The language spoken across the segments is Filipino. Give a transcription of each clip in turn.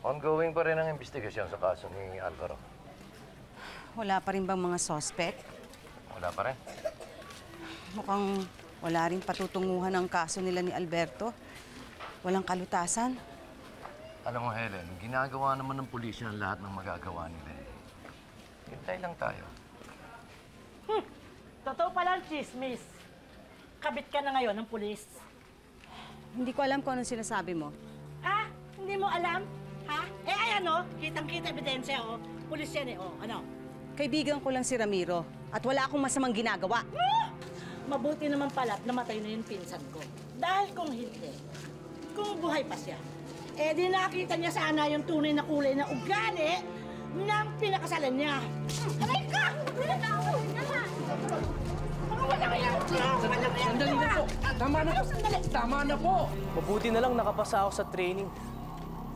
Ongoing pa rin ang investigasyon sa kaso ni Alvaro. Wala pa rin bang mga suspect? Wala pa rin. Mukhang wala rin patutunguhan ang kaso nila ni Alberto. Walang kalutasan. Alam mo, Helen, ginagawa naman ng pulisya ang lahat ng magagawa nila. Hintay lang tayo. Totoo palang chismis. Kabit ka na ngayon ng pulis. Hindi ko alam kung anong sinasabi mo. Ha? Hindi mo alam? Ha? Eh, ayan o. Kitang-kita ebidensya o. Pulis yan eh o. Ano? Kaibigan ko lang si Ramiro at wala akong masamang ginagawa. Mabuti naman pala at namatay na yung pinsan ko. Dahil kung hindi, kung buhay pa siya, eh di nakita niya sana yung tunay na kulay na ugali ng pinakasalan niya. Aray ka! Sandali na po! Tama na po! Tama na po! Mabuti na lang nakapasa ako sa training.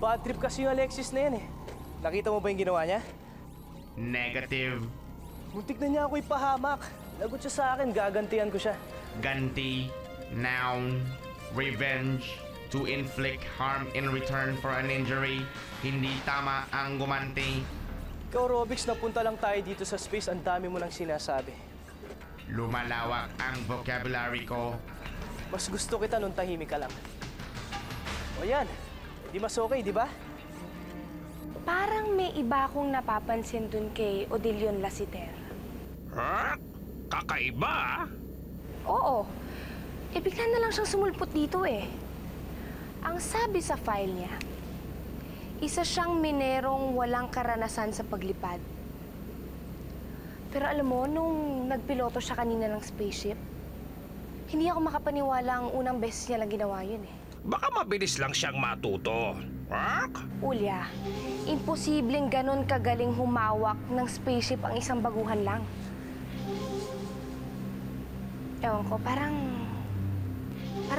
Bad trip kasi yung Alexis na yan eh. Nakita mo ba yung ginawa niya? Negative. Muntik na niya ako ipahamak. Lagot siya sa akin, gagantihan ko siya. Ganti. Noun. Revenge. To inflict harm in return for an injury. Hindi tama ang gumanti. Ikaw, Robix, napunta lang tayo dito sa space. Ang dami mo nang sinasabi. Lumalawak ang vocabulary ko. Mas gusto kita nung tahimik ka lang. O yan, di mas okay, di ba? Parang may iba akong napapansin dun kay Odilion Lasiter. Ha? Kakaiba? Oo. Eh, bigla na lang siyang sumulpot dito eh. Ang sabi sa file niya, isa siyang minerong walang karanasan sa paglipad. Pero alam mo, nung nagpiloto siya kanina ng spaceship, hindi ako makapaniwala ang unang beses niya lang ginawa yun eh. Baka mabilis lang siyang matuto. Ha? Ulya, imposibleng ganon kagaling humawak ng spaceship ang isang baguhan lang. Ewan ko, parang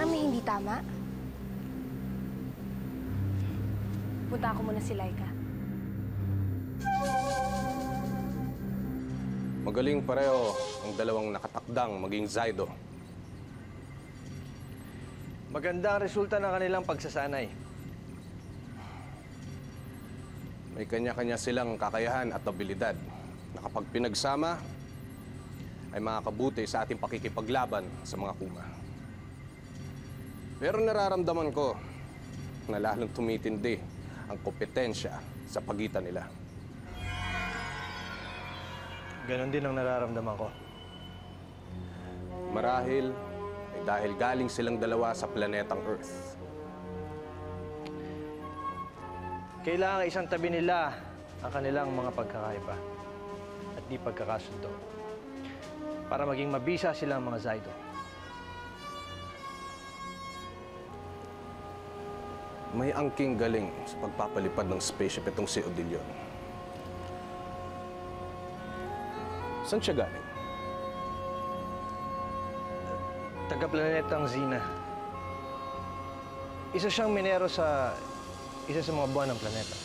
may hindi tama. Punta ako muna si Laika. Magaling pareho ang dalawang nakatakdang maging Zydo. Maganda ang resulta ng kanilang pagsasanay. May kanya-kanya silang kakayahan at abilidad na kapag pinagsama ay makakabuti sa ating pakikipaglaban sa mga kuma. Pero nararamdaman ko na lalong tumitindi ang kompetensya sa pagitan nila. Ganon din ang nararamdaman ko. Marahil ay dahil galing silang dalawa sa planetang Earth. Kailangan isang tabi nila ang kanilang mga pagkakaiba at di pagkakasundo para maging mabisa silang mga Zydo. May angking galing sa pagpapalipad ng spaceship itong si Odilion. Saan siya galing? Taga-planetang Xena. Isa siyang minero sa isa sa mga buwan ng planeta.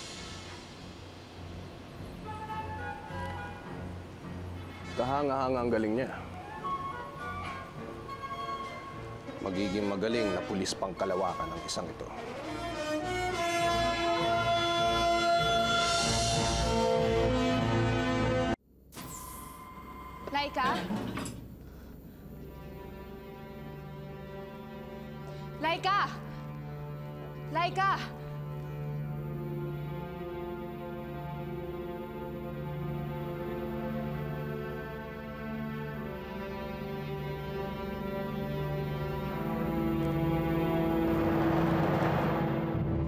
Kahanga-hanga ang galing niya. Magiging magaling na pulis pang kalawakan ng isang ito. Laika? Laika! Laika!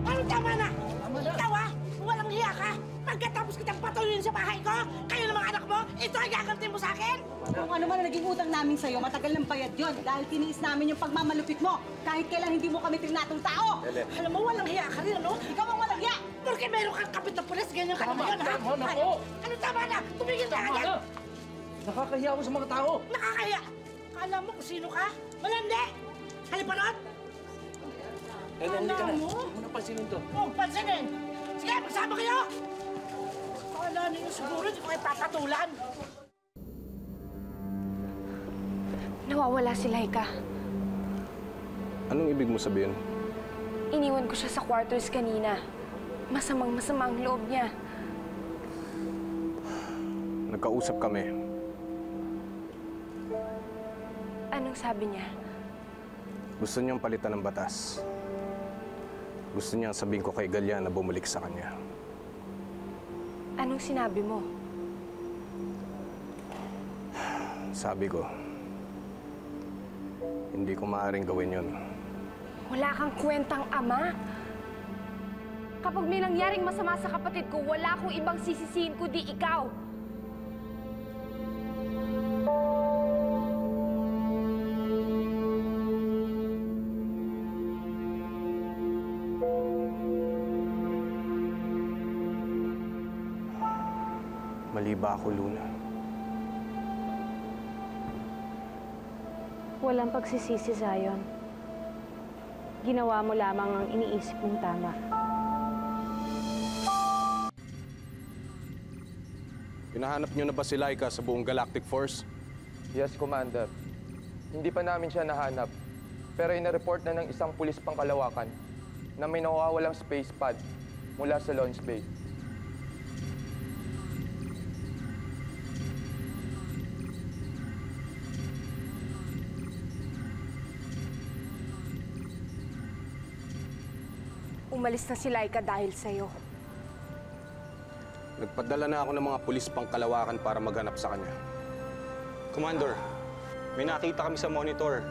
Ano tama na? Ikaw ah, walang hiya ka. Pagkatapos kitang patuloyin sa bahay ko, kayo ng mga anak mo, ito ay gaganti mo sa akin? Kung ano man ang naging utang namin sa'yo, matagal ng bayad yun dahil tiniis namin yung pagmamalupit mo. Kahit kailan hindi mo kami tinatong tao. Alam mo, walang hiya ka rin, ano? Ikaw ang walang hiya! Porque meron kang kapit na pulis, ganyan ka naman yun, ha? Tama na po! Ano tama na? Tumigil ka Tama agad! na! Nakakahiya ako sa mga tao! Nakakaya! Kala mo kung sino ka? Malandi! Haliparot! Hindi ka na. mo? Huwag mo na pansinin to. Huwag pansinin! Sige, magsama kayo! Kala ninyo siguro, hindi ko kayo papatulan. Nawawala si Laika. Anong ibig mo sabihin? Iniwan ko siya sa quarters kanina. masamang-masama ang loob niya. Nagkausap kami. Anong sabi niya? Gusto niyang palitan ng batas. Gusto niyang sabihin ko kay Galia na bumalik sa kanya. Anong sinabi mo? Sabi ko, hindi ko maaaring gawin yun. Wala kang kwentang ama. Kapag may nangyaring masama sa kapatid ko, wala akong ibang sisisihin kundi ikaw. Mali ba ako, Luna? Walang pagsisisi, Zion. Ginawa mo lamang ang iniisip mong tama. Hinahanap niyo na ba si Laika sa buong Galactic Force? Yes, Commander. Hindi pa namin siya nahanap. Pero ina-report na ng isang pulis pangkalawakan na may nawawalang space pod mula sa launch bay. Umalis na si Laika dahil sa'yo. Nagpadala na ako ng mga pulis pangkalawakan para maghanap sa kanya. Commander, may nakita kami sa monitor.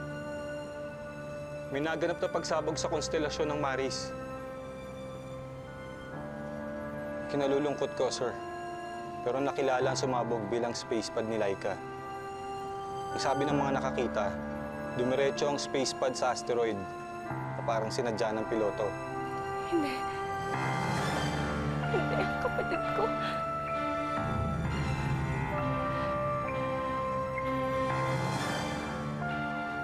May naganap na pagsabog sa konstelasyon ng Maris. Kinalulungkot ko, sir. Pero nakilala ang sumabog bilang spacepad ni Laika. Ang sabi ng mga nakakita, dumiretso ang spacepad sa asteroid na parang sinadya ng piloto. Hindi. Hindi ang kapatid ko.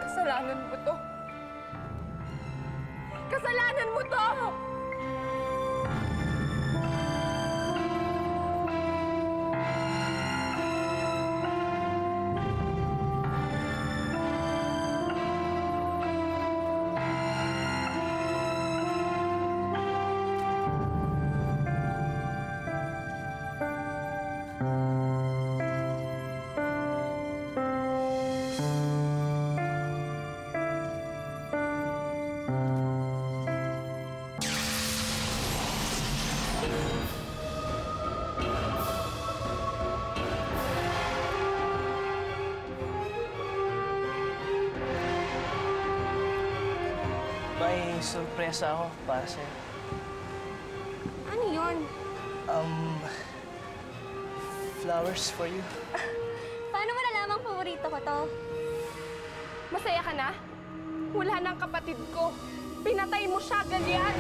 Kasalanan mo to. Kasalanan mo to! May sorpresa ako para sa'yo. Ano yun? Flowers for you. Paano mo nalamang paborito ko to? Masaya ka na? Wala nang kapatid ko. Pinatay mo siya, Galian!